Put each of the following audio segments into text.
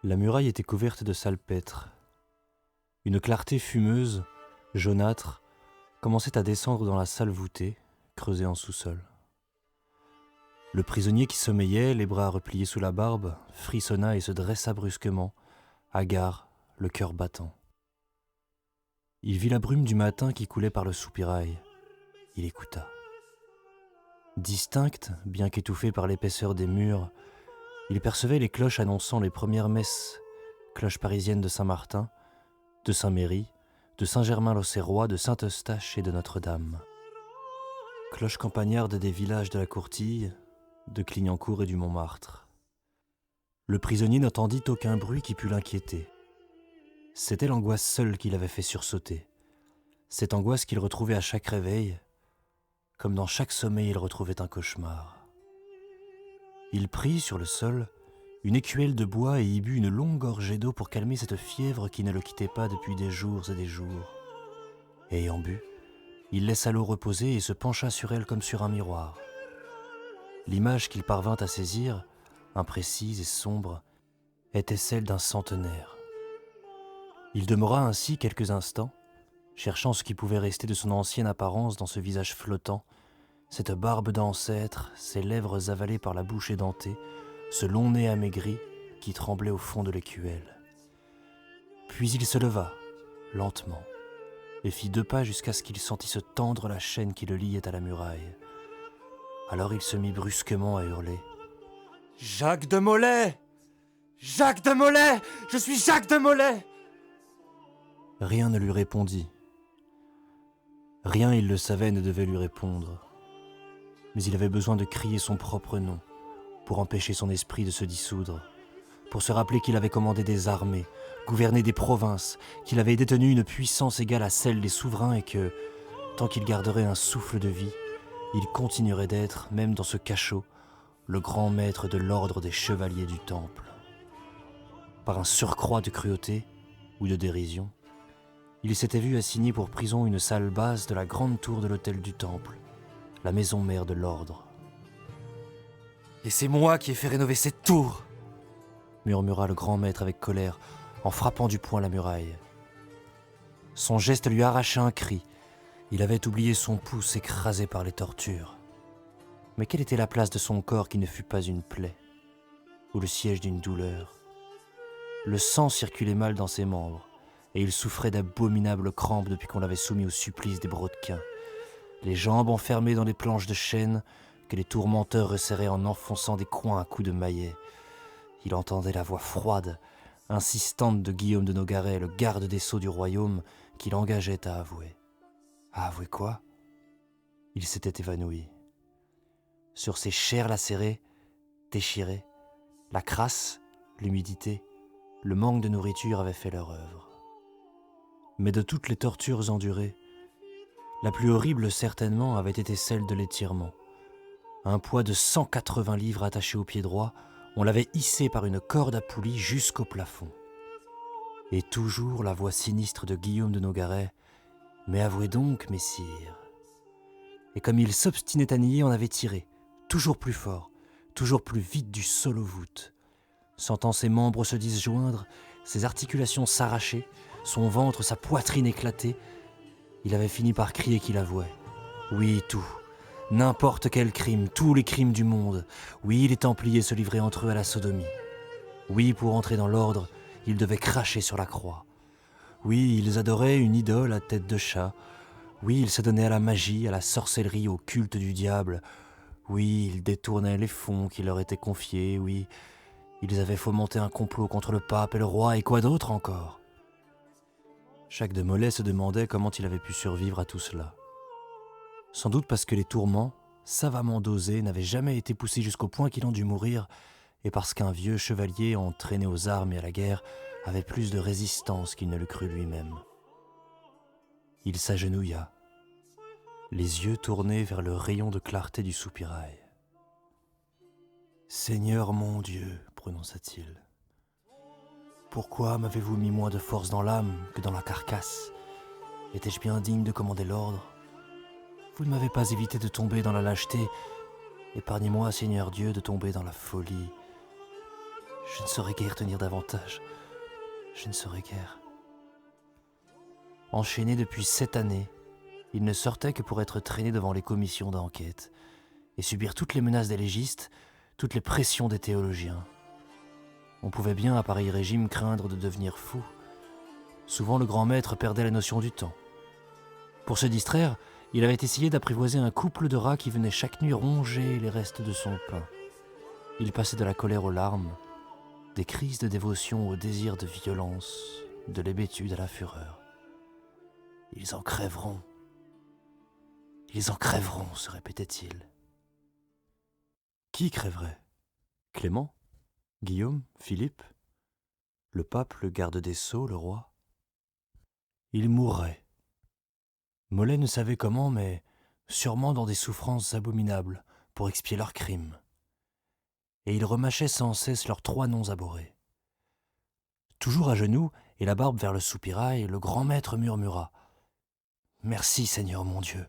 La muraille était couverte de salpêtre. Une clarté fumeuse, jaunâtre, commençait à descendre dans la salle voûtée, creusée en sous-sol. Le prisonnier qui sommeillait, les bras repliés sous la barbe, frissonna et se dressa brusquement, hagard, le cœur battant. Il vit la brume du matin qui coulait par le soupirail. Il écouta. Distincte, bien qu'étouffée par l'épaisseur des murs, il percevait les cloches annonçant les premières messes, cloches parisiennes de Saint-Martin, de Saint-Méry, de Saint-Germain-l'Auxerrois, de Saint-Eustache et de Notre-Dame. Cloches campagnardes des villages de la Courtille, de Clignancourt et du Montmartre. Le prisonnier n'entendit aucun bruit qui pût l'inquiéter. C'était l'angoisse seule qui l'avait fait sursauter. Cette angoisse qu'il retrouvait à chaque réveil, comme dans chaque sommeil il retrouvait un cauchemar. Il prit sur le sol une écuelle de bois et y but une longue gorgée d'eau pour calmer cette fièvre qui ne le quittait pas depuis des jours et des jours. Et ayant bu, il laissa l'eau reposer et se pencha sur elle comme sur un miroir. L'image qu'il parvint à saisir, imprécise et sombre, était celle d'un centenaire. Il demeura ainsi quelques instants, cherchant ce qui pouvait rester de son ancienne apparence dans ce visage flottant, cette barbe d'ancêtre, ces lèvres avalées par la bouche édentée, ce long nez amaigri qui tremblait au fond de l'écuelle. Puis il se leva, lentement, et fit 2 pas jusqu'à ce qu'il sentît se tendre la chaîne qui le liait à la muraille. Alors il se mit brusquement à hurler. « Jacques de Molay ! Jacques de Molay ! Je suis Jacques de Molay !» Rien ne lui répondit. Rien, il le savait, ne devait lui répondre. Mais il avait besoin de crier son propre nom pour empêcher son esprit de se dissoudre, pour se rappeler qu'il avait commandé des armées, gouverné des provinces, qu'il avait détenu une puissance égale à celle des souverains et que, tant qu'il garderait un souffle de vie, il continuerait d'être, même dans ce cachot, le grand maître de l'ordre des chevaliers du Temple. Par un surcroît de cruauté ou de dérision, il s'était vu assigner pour prison une salle basse de la grande tour de l'hôtel du Temple, la maison mère de l'ordre. « Et c'est moi qui ai fait rénover cette tour !» murmura le grand maître avec colère, en frappant du poing la muraille. Son geste lui arracha un cri. Il avait oublié son pouce écrasé par les tortures. Mais quelle était la place de son corps qui ne fût pas une plaie, ou le siège d'une douleur? Le sang circulait mal dans ses membres, et il souffrait d'abominables crampes depuis qu'on l'avait soumis au supplice des brodequins, les jambes enfermées dans les planches de chêne que les tourmenteurs resserraient en enfonçant des coins à coups de maillet. Il entendait la voix froide, insistante de Guillaume de Nogaret, le garde des sceaux du royaume, qui l'engageait à avouer. À avouer quoi? Il s'était évanoui. Sur ses chairs lacérées, déchirées, la crasse, l'humidité, le manque de nourriture avaient fait leur œuvre. Mais de toutes les tortures endurées, la plus horrible certainement avait été celle de l'étirement. Un poids de 180 livres attaché au pied droit, on l'avait hissé par une corde à poulie jusqu'au plafond. Et toujours la voix sinistre de Guillaume de Nogaret. « Mais avouez donc, messire !» Et comme il s'obstinait à nier, on avait tiré, toujours plus fort, toujours plus vite du sol aux voûtes. Sentant ses membres se disjoindre, ses articulations s'arracher, son ventre, sa poitrine éclater, il avait fini par crier qu'il avouait. Oui, tout. N'importe quel crime, tous les crimes du monde. Oui, les Templiers se livraient entre eux à la sodomie. Oui, pour entrer dans l'ordre, ils devaient cracher sur la croix. Oui, ils adoraient une idole à tête de chat. Oui, ils se donnaient à la magie, à la sorcellerie, au culte du diable. Oui, ils détournaient les fonds qui leur étaient confiés. Oui, ils avaient fomenté un complot contre le pape et le roi, et quoi d'autre encore? Jacques de Molay se demandait comment il avait pu survivre à tout cela. Sans doute parce que les tourments, savamment dosés, n'avaient jamais été poussés jusqu'au point qu'il en dût mourir, et parce qu'un vieux chevalier entraîné aux armes et à la guerre avait plus de résistance qu'il ne le crut lui-même. Il s'agenouilla, les yeux tournés vers le rayon de clarté du soupirail. « Seigneur mon Dieu, prononça-t-il, pourquoi m'avez-vous mis moins de force dans l'âme que dans la carcasse? Étais-je bien digne de commander l'ordre? Vous ne m'avez pas évité de tomber dans la lâcheté. Épargnez-moi, Seigneur Dieu, de tomber dans la folie. Je ne saurais guère tenir davantage. Je ne saurais guère. Enchaîné depuis 7 années, il ne sortait que pour être traîné devant les commissions d'enquête et subir toutes les menaces des légistes, toutes les pressions des théologiens. On pouvait bien, à pareil régime, craindre de devenir fou. Souvent, le grand maître perdait la notion du temps. Pour se distraire, il avait essayé d'apprivoiser un couple de rats qui venaient chaque nuit ronger les restes de son pain. Il passait de la colère aux larmes, des crises de dévotion au désir de violence, de l'hébétude à la fureur. Ils en crèveront, se répétait-il. Qui crèverait? Clément? Guillaume? Philippe? Le pape, le garde des sceaux, le roi? Ils mourraient. Mollet ne savait comment, mais sûrement dans des souffrances abominables pour expier leurs crimes. Et il remâchait sans cesse leurs 3 noms abhorrés. Toujours à genoux et la barbe vers le soupirail, le grand maître murmura « Merci, Seigneur mon Dieu,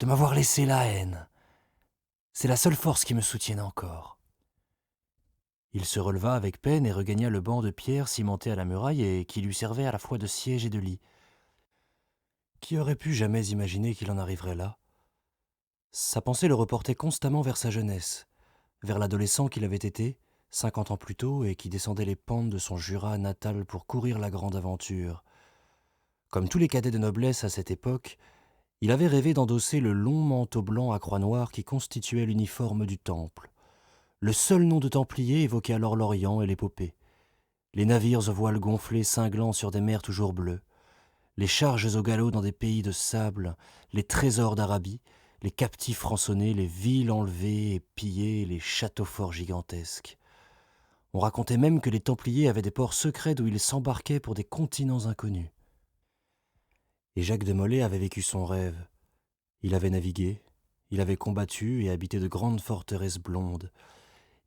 de m'avoir laissé la haine. C'est la seule force qui me soutienne encore. » Il se releva avec peine et regagna le banc de pierre cimenté à la muraille et qui lui servait à la fois de siège et de lit. Qui aurait pu jamais imaginer qu'il en arriverait là? Sa pensée le reportait constamment vers sa jeunesse, vers l'adolescent qu'il avait été, 50 ans plus tôt, et qui descendait les pentes de son Jura natal pour courir la grande aventure. Comme tous les cadets de noblesse à cette époque, il avait rêvé d'endosser le long manteau blanc à croix noire qui constituait l'uniforme du Temple. Le seul nom de Templier évoquait alors l'Orient et l'épopée. Les navires aux voiles gonflés cinglant sur des mers toujours bleues, les charges au galop dans des pays de sable, les trésors d'Arabie, les captifs rançonnés, les villes enlevées et pillées, les châteaux forts gigantesques. On racontait même que les Templiers avaient des ports secrets d'où ils s'embarquaient pour des continents inconnus. Et Jacques de Molay avait vécu son rêve. Il avait navigué, il avait combattu et habité de grandes forteresses blondes.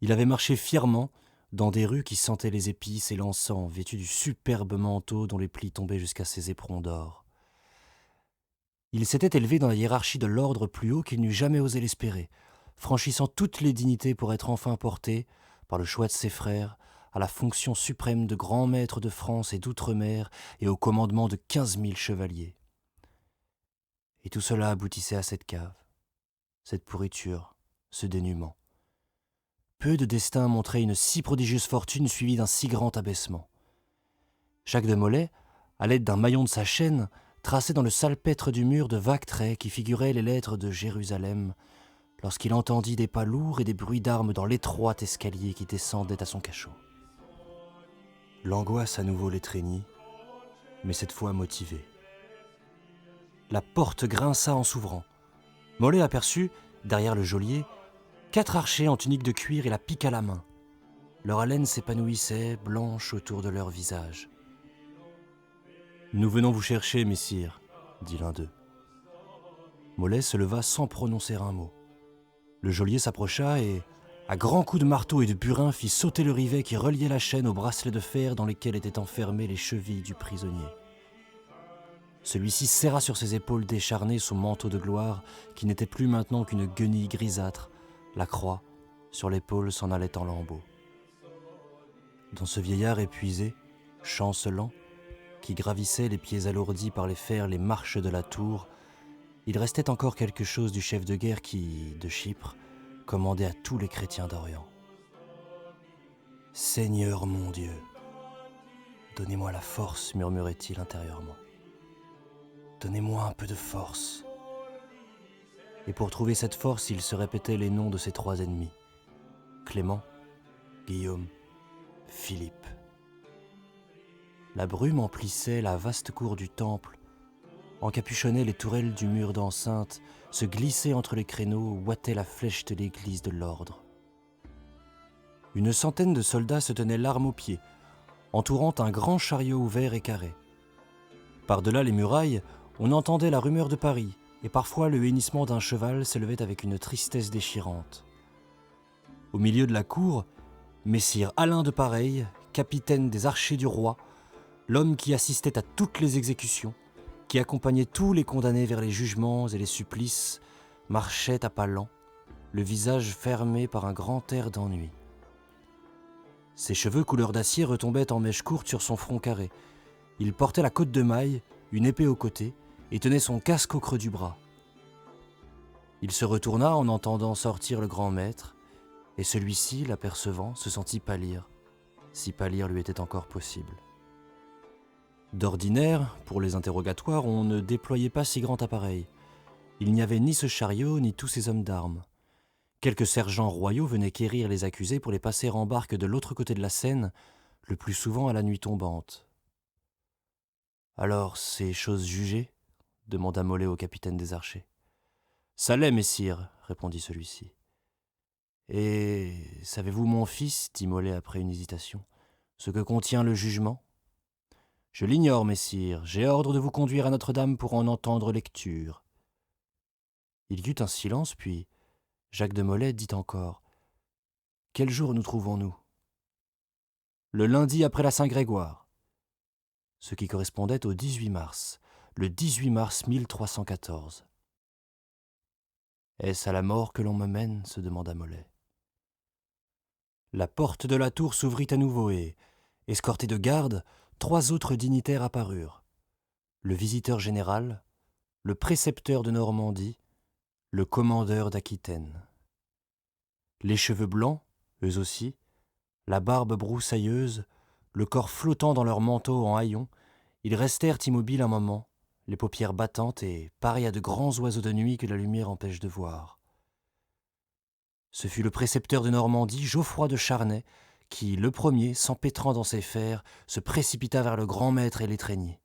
Il avait marché fièrement dans des rues qui sentaient les épices et l'encens, vêtu du superbe manteau dont les plis tombaient jusqu'à ses éperons d'or. Il s'était élevé dans la hiérarchie de l'ordre plus haut qu'il n'eût jamais osé l'espérer, franchissant toutes les dignités pour être enfin porté, par le choix de ses frères, à la fonction suprême de grand maître de France et d'outre-mer et au commandement de 15 000 chevaliers. Et tout cela aboutissait à cette cave, cette pourriture, ce dénuement. Peu de destins montraient une si prodigieuse fortune suivie d'un si grand abaissement. Jacques de Molay, à l'aide d'un maillon de sa chaîne, traçait dans le salpêtre du mur de vagues traits qui figuraient les lettres de Jérusalem, lorsqu'il entendit des pas lourds et des bruits d'armes dans l'étroit escalier qui descendait à son cachot. L'angoisse à nouveau l'étreignit, mais cette fois motivée. La porte grinça en s'ouvrant. Molay aperçut, derrière le geôlier, 4 archers en tunique de cuir et la pique à la main. Leur haleine s'épanouissait, blanche autour de leur visage. « Nous venons vous chercher, messire, » dit l'un d'eux. Molay se leva sans prononcer un mot. Le geôlier s'approcha et, à grands coups de marteau et de burin, fit sauter le rivet qui reliait la chaîne aux bracelets de fer dans lesquels étaient enfermées les chevilles du prisonnier. Celui-ci serra sur ses épaules décharnées son manteau de gloire, qui n'était plus maintenant qu'une guenille grisâtre. La croix, sur l'épaule, s'en allait en lambeaux. Dans ce vieillard épuisé, chancelant, qui gravissait les pieds alourdis par les fers les marches de la tour, il restait encore quelque chose du chef de guerre qui, de Chypre, commandait à tous les chrétiens d'Orient. « Seigneur mon Dieu, donnez-moi la force, murmurait-il intérieurement. Donnez-moi un peu de force. » Et pour trouver cette force, il se répétait les noms de ses 3 ennemis. Clément, Guillaume, Philippe. La brume emplissait la vaste cour du temple, encapuchonnait les tourelles du mur d'enceinte, se glissait entre les créneaux, ouattait la flèche de l'église de l'ordre. Une centaine de soldats se tenaient l'arme au pied, entourant un grand chariot ouvert et carré. Par-delà les murailles, on entendait la rumeur de Paris, et parfois le hennissement d'un cheval s'élevait avec une tristesse déchirante. Au milieu de la cour, messire Alain de Pareil, capitaine des archers du roi, l'homme qui assistait à toutes les exécutions, qui accompagnait tous les condamnés vers les jugements et les supplices, marchait à pas lents, le visage fermé par un grand air d'ennui. Ses cheveux couleur d'acier retombaient en mèches courtes sur son front carré. Il portait la côte de maille, une épée au côté, et tenait son casque au creux du bras. Il se retourna en entendant sortir le grand maître, et celui-ci, l'apercevant, se sentit pâlir, si pâlir lui était encore possible. D'ordinaire, pour les interrogatoires, on ne déployait pas si grand appareil. Il n'y avait ni ce chariot, ni tous ces hommes d'armes. Quelques sergents royaux venaient quérir les accusés pour les passer en barque de l'autre côté de la Seine, le plus souvent à la nuit tombante. « Alors, c'est chose jugée ?» demanda Molé au capitaine des archers. « Ça l'est, messire, » répondit celui-ci. « Et savez-vous, mon fils, dit Molé après une hésitation, ce que contient le jugement ? » « Je l'ignore, messire, j'ai ordre de vous conduire à Notre-Dame pour en entendre lecture. » Il y eut un silence, puis Jacques de Molay dit encore : « Quel jour nous trouvons-nous ? » ?»« Le lundi après la Saint-Grégoire. » Ce qui correspondait au 18 mars, le 18 mars 1314. « Est-ce à la mort que l'on me mène ? » se demanda Molay. La porte de la tour s'ouvrit à nouveau et, escortés de gardes, 3 autres dignitaires apparurent. Le visiteur général, le précepteur de Normandie, le commandeur d'Aquitaine. Les cheveux blancs, eux aussi, la barbe broussailleuse, le corps flottant dans leur manteau en haillons, ils restèrent immobiles un moment, les paupières battantes et pareils à de grands oiseaux de nuit que la lumière empêche de voir. Ce fut le précepteur de Normandie, Geoffroy de Charnay, qui, le premier, s'empêtrant dans ses fers, se précipita vers le grand maître et l'étreignit.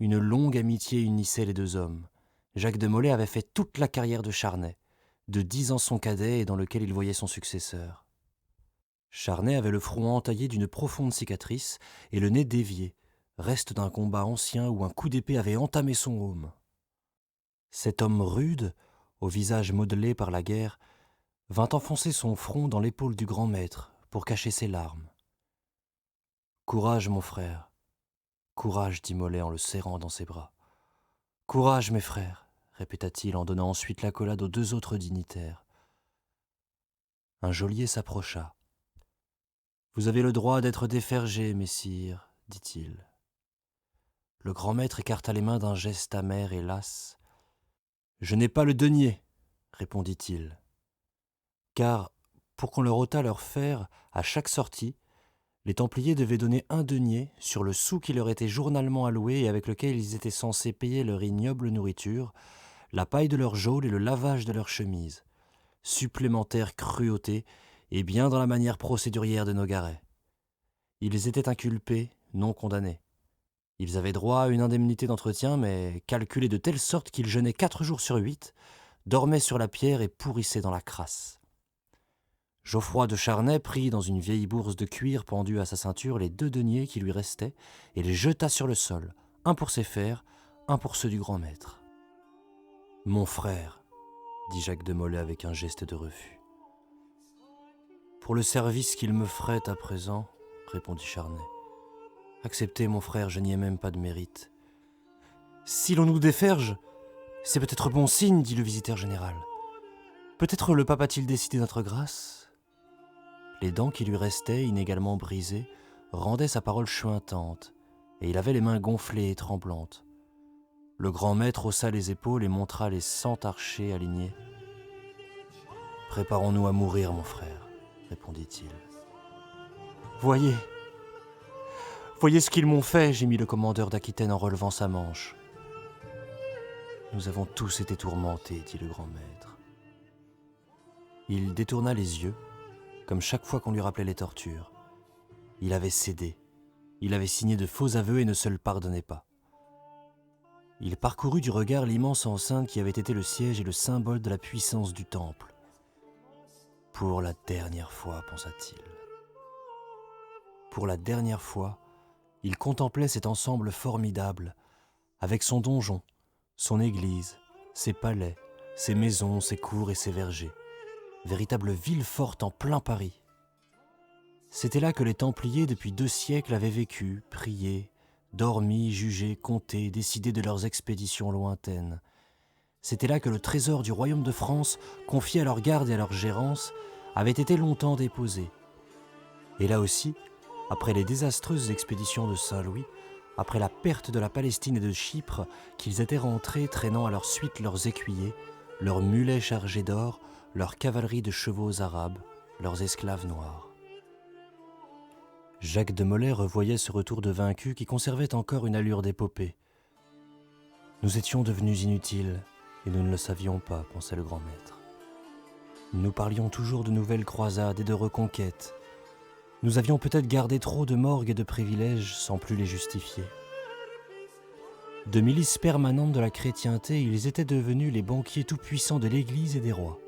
Une longue amitié unissait les 2 hommes. Jacques de Molay avait fait toute la carrière de Charnay, de 10 ans son cadet et dans lequel il voyait son successeur. Charnay avait le front entaillé d'une profonde cicatrice et le nez dévié, reste d'un combat ancien où un coup d'épée avait entamé son aume. Cet homme rude, au visage modelé par la guerre, vint enfoncer son front dans l'épaule du grand maître pour cacher ses larmes. « Courage, mon frère. Courage, dit Molay en le serrant dans ses bras. Courage, mes frères, répéta-t-il en donnant ensuite l'accolade aux 2 autres dignitaires. Un geôlier s'approcha. Vous avez le droit d'être défergé, messire, dit-il. Le grand maître écarta les mains d'un geste amer et las. Je n'ai pas le denier, répondit-il. Car, pour qu'on leur ôtât leur fer à chaque sortie, les Templiers devaient donner 1 denier sur le sou qui leur était journalement alloué et avec lequel ils étaient censés payer leur ignoble nourriture, la paille de leur geôle et le lavage de leur chemise. Supplémentaire cruauté, et bien dans la manière procédurière de Nogaret. Ils étaient inculpés, non condamnés. Ils avaient droit à une indemnité d'entretien, mais calculée de telle sorte qu'ils jeûnaient 4 jours sur 8, dormaient sur la pierre et pourrissaient dans la crasse. Geoffroy de Charnay prit dans une vieille bourse de cuir pendue à sa ceinture les 2 deniers qui lui restaient et les jeta sur le sol, 1 pour ses fers, 1 pour ceux du grand maître. « Mon frère, dit Jacques de Molay avec un geste de refus. « Pour le service qu'il me ferait à présent, répondit Charnay. Acceptez, mon frère, je n'y ai même pas de mérite. Si l'on nous déferge, c'est peut-être bon signe, dit le visiteur général. Peut-être le pape a-t-il décidé notre grâce ? Les dents qui lui restaient, inégalement brisées, rendaient sa parole chuintante, et il avait les mains gonflées et tremblantes. Le grand maître haussa les épaules et montra les 100 archers alignés. « Préparons-nous à mourir, mon frère, répondit-il. « Voyez ce qu'ils m'ont fait, gémit le commandeur d'Aquitaine en relevant sa manche. Nous avons tous été tourmentés, dit le grand maître. Il détourna les yeux, comme chaque fois qu'on lui rappelait les tortures. Il avait cédé, il avait signé de faux aveux et ne se le pardonnait pas. Il parcourut du regard l'immense enceinte qui avait été le siège et le symbole de la puissance du temple. Pour la dernière fois, pensa-t-il. Pour la dernière fois, il contemplait cet ensemble formidable, avec son donjon, son église, ses palais, ses maisons, ses cours et ses vergers. Véritable ville forte en plein Paris. C'était là que les Templiers, depuis 2 siècles, avaient vécu, prié, dormi, jugé, compté, décidé de leurs expéditions lointaines. C'était là que le trésor du royaume de France, confié à leur garde et à leur gérance, avait été longtemps déposé. Et là aussi, après les désastreuses expéditions de Saint-Louis, après la perte de la Palestine et de Chypre, qu'ils étaient rentrés traînant à leur suite leurs écuyers, leurs mulets chargés d'or, leur cavalerie de chevaux arabes, leurs esclaves noirs. Jacques de Molay revoyait ce retour de vaincus qui conservait encore une allure d'épopée. Nous étions devenus inutiles, et nous ne le savions pas, pensait le grand maître. Nous parlions toujours de nouvelles croisades et de reconquêtes. Nous avions peut-être gardé trop de morgues et de privilèges sans plus les justifier. De milices permanentes de la chrétienté, ils étaient devenus les banquiers tout-puissants de l'Église et des rois.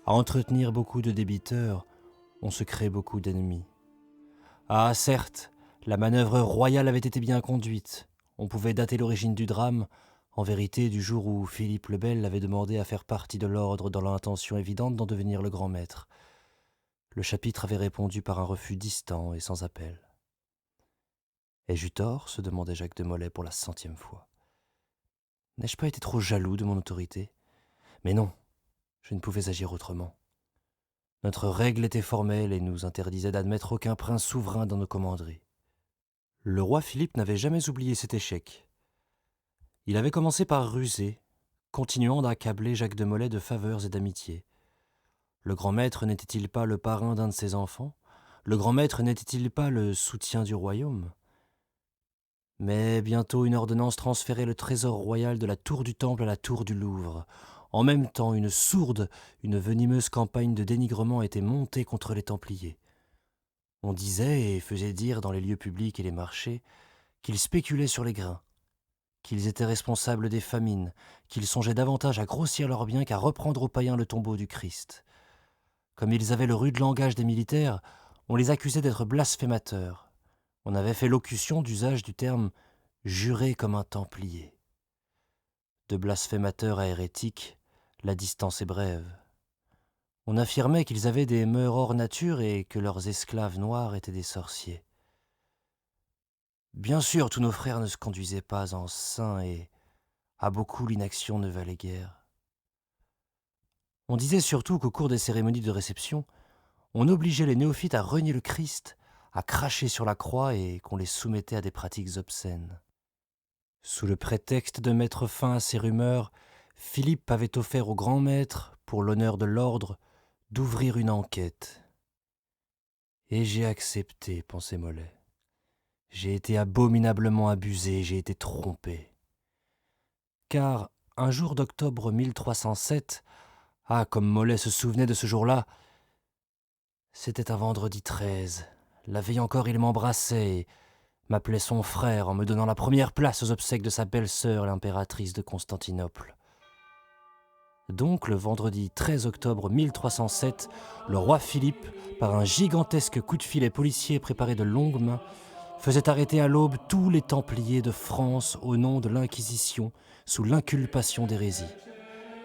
À entretenir beaucoup de débiteurs, on se crée beaucoup d'ennemis. Ah, certes, la manœuvre royale avait été bien conduite. On pouvait dater l'origine du drame, en vérité, du jour où Philippe le Bel avait demandé à faire partie de l'ordre dans l'intention évidente d'en devenir le grand maître. Le chapitre avait répondu par un refus distant et sans appel. « Ai-je eu tort ?» se demandait Jacques de Molay pour la 100e fois. « N'ai-je pas été trop jaloux de mon autorité ? Mais non, je ne pouvais agir autrement. Notre règle était formelle et nous interdisait d'admettre aucun prince souverain dans nos commanderies. » Le roi Philippe n'avait jamais oublié cet échec. Il avait commencé par ruser, continuant d'accabler Jacques de Molay de faveurs et d'amitié. Le grand maître n'était-il pas le parrain d'un de ses enfants ? Le grand maître n'était-il pas le soutien du royaume ? Mais bientôt une ordonnance transférait le trésor royal de la tour du Temple à la tour du Louvre. En même temps, une sourde, une venimeuse campagne de dénigrement était montée contre les Templiers. On disait et faisait dire dans les lieux publics et les marchés qu'ils spéculaient sur les grains, qu'ils étaient responsables des famines, qu'ils songeaient davantage à grossir leurs biens qu'à reprendre aux païens le tombeau du Christ. Comme ils avaient le rude langage des militaires, on les accusait d'être blasphémateurs. On avait fait locution d'usage du terme « jurer comme un templier ». De blasphémateurs à hérétiques, la distance est brève. On affirmait qu'ils avaient des mœurs hors nature et que leurs esclaves noirs étaient des sorciers. Bien sûr, tous nos frères ne se conduisaient pas en saints et à beaucoup l'inaction ne valait guère. On disait surtout qu'au cours des cérémonies de réception, on obligeait les néophytes à renier le Christ, à cracher sur la croix et qu'on les soumettait à des pratiques obscènes. Sous le prétexte de mettre fin à ces rumeurs, Philippe avait offert au grand maître, pour l'honneur de l'ordre, d'ouvrir une enquête. Et j'ai accepté, pensait Molay. J'ai été abominablement abusé, j'ai été trompé. Car, un jour d'octobre 1307, ah, comme Molay se souvenait de ce jour-là, c'était un vendredi 13. La veille encore, il m'embrassait et m'appelait son frère en me donnant la première place aux obsèques de sa belle-sœur, l'impératrice de Constantinople. Donc, le vendredi 13 octobre 1307, le roi Philippe, par un gigantesque coup de filet policier préparé de longue main, faisait arrêter à l'aube tous les Templiers de France au nom de l'Inquisition, sous l'inculpation d'hérésie.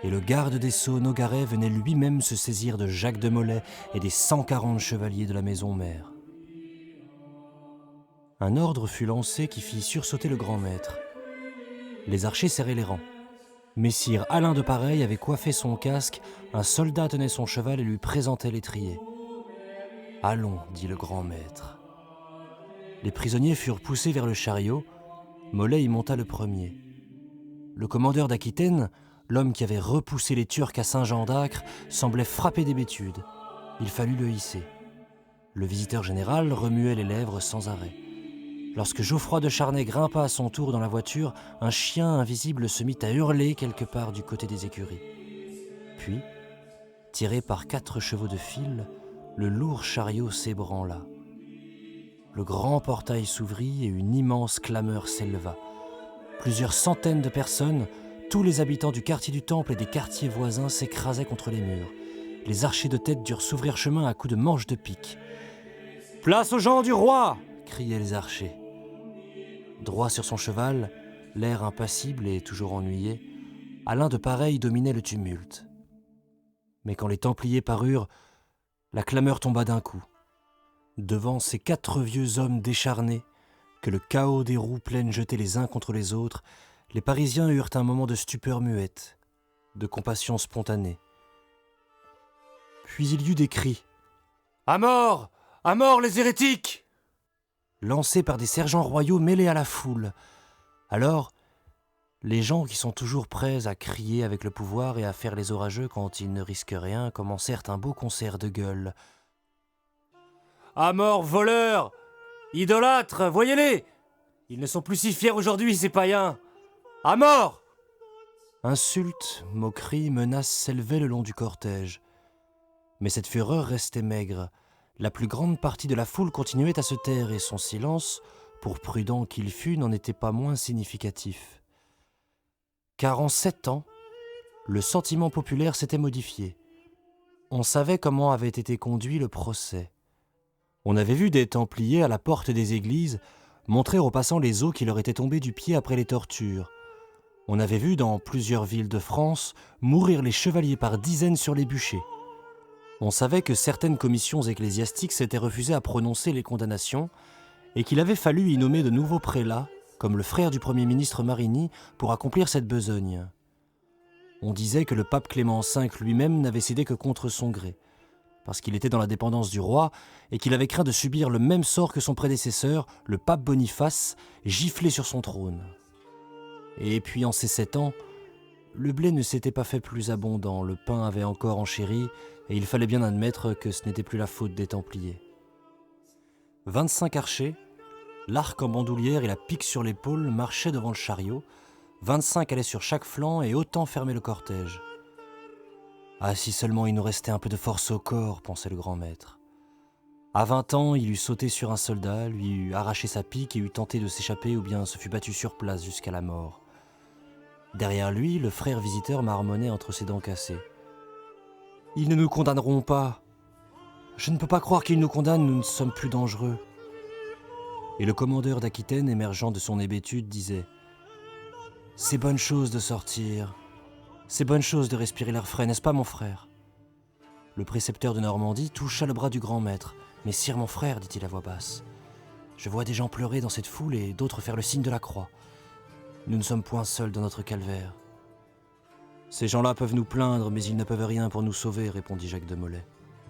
Et le garde des Sceaux Nogaret venait lui-même se saisir de Jacques de Molay et des 140 chevaliers de la maison mère. Un ordre fut lancé qui fit sursauter le grand maître. Les archers serraient les rangs. Messire Alain de Pareil avait coiffé son casque, un soldat tenait son cheval et lui présentait l'étrier. « Allons, dit le grand maître. » Les prisonniers furent poussés vers le chariot. Molay y monta le premier. Le commandeur d'Aquitaine, l'homme qui avait repoussé les Turcs à Saint-Jean d'Acre, semblait frappé d'hébétude. Il fallut le hisser. Le visiteur général remuait les lèvres sans arrêt. Lorsque Geoffroy de Charnay grimpa à son tour dans la voiture, un chien invisible se mit à hurler quelque part du côté des écuries. Puis, tiré par 4 chevaux de fil, le lourd chariot s'ébranla. Le grand portail s'ouvrit et une immense clameur s'éleva. Plusieurs centaines de personnes, tous les habitants du quartier du Temple et des quartiers voisins s'écrasaient contre les murs. Les archers de tête durent s'ouvrir chemin à coups de manches de pique. « Place aux gens du roi !» criaient les archers. Droit sur son cheval, l'air impassible et toujours ennuyé, Alain de Pareil dominait le tumulte. Mais quand les Templiers parurent, la clameur tomba d'un coup. Devant ces 4 vieux hommes décharnés, que le chaos des roues pleines jetait les uns contre les autres, les Parisiens eurent un moment de stupeur muette, de compassion spontanée. Puis il y eut des cris. « À mort ! À mort les hérétiques !» lancés par des sergents royaux mêlés à la foule. Alors, les gens qui sont toujours prêts à crier avec le pouvoir et à faire les orageux quand ils ne risquent rien commencèrent un beau concert de gueules. « À mort, voleurs! Idolâtres, voyez-les! Ils ne sont plus si fiers aujourd'hui, ces païens! À mort !» Insultes, moqueries, menaces s'élevaient le long du cortège. Mais cette fureur restait maigre. La plus grande partie de la foule continuait à se taire et son silence, pour prudent qu'il fût, n'en était pas moins significatif. Car en 7 ans, le sentiment populaire s'était modifié. On savait comment avait été conduit le procès. On avait vu des Templiers à la porte des églises montrer aux passants les os qui leur étaient tombés du pied après les tortures. On avait vu dans plusieurs villes de France mourir les chevaliers par dizaines sur les bûchers. On savait que certaines commissions ecclésiastiques s'étaient refusées à prononcer les condamnations et qu'il avait fallu y nommer de nouveaux prélats, comme le frère du Premier ministre Marigny, pour accomplir cette besogne. On disait que le pape Clément V lui-même n'avait cédé que contre son gré, parce qu'il était dans la dépendance du roi et qu'il avait craint de subir le même sort que son prédécesseur, le pape Boniface, giflé sur son trône. Et puis en ces 7 ans, le blé ne s'était pas fait plus abondant, le pain avait encore enchéri, et il fallait bien admettre que ce n'était plus la faute des Templiers. 25 archers, l'arc en bandoulière et la pique sur l'épaule, marchaient devant le chariot, 25 allaient sur chaque flanc et autant fermaient le cortège. « Ah, si seulement il nous restait un peu de force au corps, pensait le grand maître. À 20 ans, il eût sauté sur un soldat, lui eût arraché sa pique et eût tenté de s'échapper ou bien se fût battu sur place jusqu'à la mort. Derrière lui, le frère visiteur marmonnait entre ses dents cassées. « Ils ne nous condamneront pas. Je ne peux pas croire qu'ils nous condamnent, nous ne sommes plus dangereux. » Et le commandeur d'Aquitaine, émergeant de son hébétude, disait « C'est bonne chose de sortir. C'est bonne chose de respirer l'air frais, n'est-ce pas, mon frère ?» Le précepteur de Normandie toucha le bras du grand maître. « Mais sire, mon frère, dit-il à voix basse, je vois des gens pleurer dans cette foule et d'autres faire le signe de la croix. Nous ne sommes point seuls dans notre calvaire. » « Ces gens-là peuvent nous plaindre, mais ils ne peuvent rien pour nous sauver, » répondit Jacques de Molay.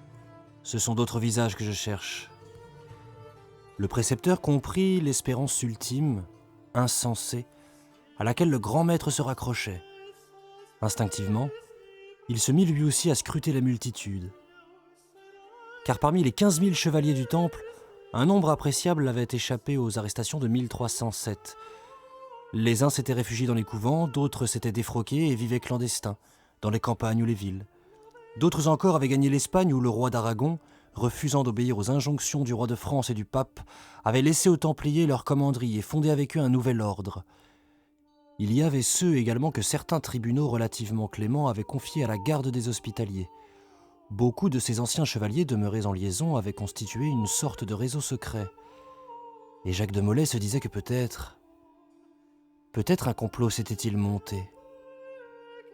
« Ce sont d'autres visages que je cherche. » Le précepteur comprit l'espérance ultime, insensée, à laquelle le grand maître se raccrochait. Instinctivement, il se mit lui aussi à scruter la multitude. Car parmi les 15 000 chevaliers du Temple, un nombre appréciable avait échappé aux arrestations de 1307. Les uns s'étaient réfugiés dans les couvents, d'autres s'étaient défroqués et vivaient clandestins, dans les campagnes ou les villes. D'autres encore avaient gagné l'Espagne où le roi d'Aragon, refusant d'obéir aux injonctions du roi de France et du pape, avait laissé aux Templiers leur commanderie et fondé avec eux un nouvel ordre. Il y avait ceux également que certains tribunaux relativement cléments avaient confiés à la garde des hospitaliers. Beaucoup de ces anciens chevaliers demeurés en liaison avaient constitué une sorte de réseau secret. Et Jacques de Molay se disait que peut-être un complot s'était-il monté.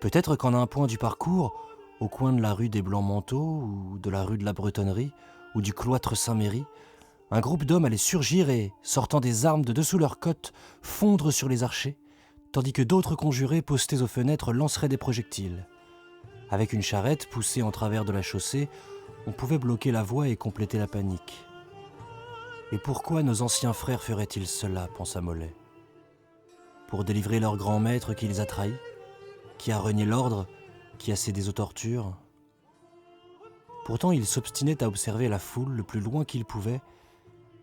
Peut-être qu'en un point du parcours, au coin de la rue des Blancs-Manteaux, ou de la rue de la Bretonnerie, ou du cloître Saint-Méry, un groupe d'hommes allait surgir et, sortant des armes de dessous leurs cottes, fondre sur les archers, tandis que d'autres conjurés postés aux fenêtres lanceraient des projectiles. Avec une charrette poussée en travers de la chaussée, on pouvait bloquer la voie et compléter la panique. Et pourquoi nos anciens frères feraient-ils cela, pensa Molay. Pour délivrer leur grand maître qui les a trahis, qui a renié l'ordre, qui a cédé aux tortures. Pourtant, il s'obstinait à observer la foule le plus loin qu'il pouvait,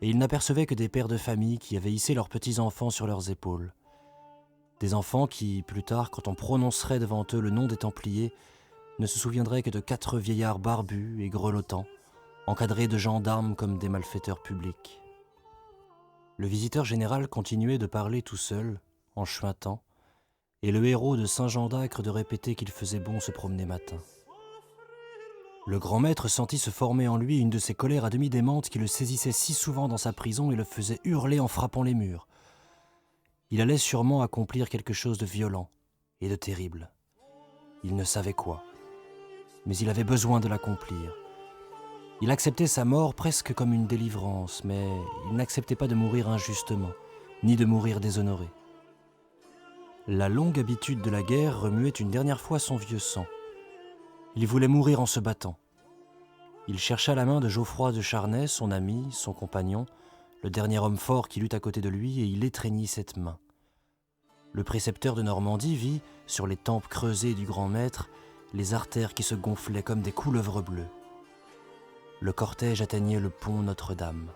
et il n'apercevait que des pères de famille qui avaient hissé leurs petits-enfants sur leurs épaules. Des enfants qui, plus tard, quand on prononcerait devant eux le nom des Templiers, ne se souviendraient que de 4 vieillards barbus et grelottants, encadrés de gendarmes comme des malfaiteurs publics. Le visiteur général continuait de parler tout seul, en chuintant, et le héros de Saint-Jean d'Acre de répéter qu'il faisait bon se promener matin. Le grand maître sentit se former en lui une de ces colères à demi démentes qui le saisissaient si souvent dans sa prison et le faisaient hurler en frappant les murs. Il allait sûrement accomplir quelque chose de violent et de terrible. Il ne savait quoi, mais il avait besoin de l'accomplir. Il acceptait sa mort presque comme une délivrance, mais il n'acceptait pas de mourir injustement, ni de mourir déshonoré. La longue habitude de la guerre remuait une dernière fois son vieux sang. Il voulait mourir en se battant. Il chercha la main de Geoffroy de Charnay, son ami, son compagnon, le dernier homme fort qui lut à côté de lui, et il étreignit cette main. Le précepteur de Normandie vit, sur les tempes creusées du grand maître, les artères qui se gonflaient comme des couleuvres bleues. Le cortège atteignait le pont Notre-Dame.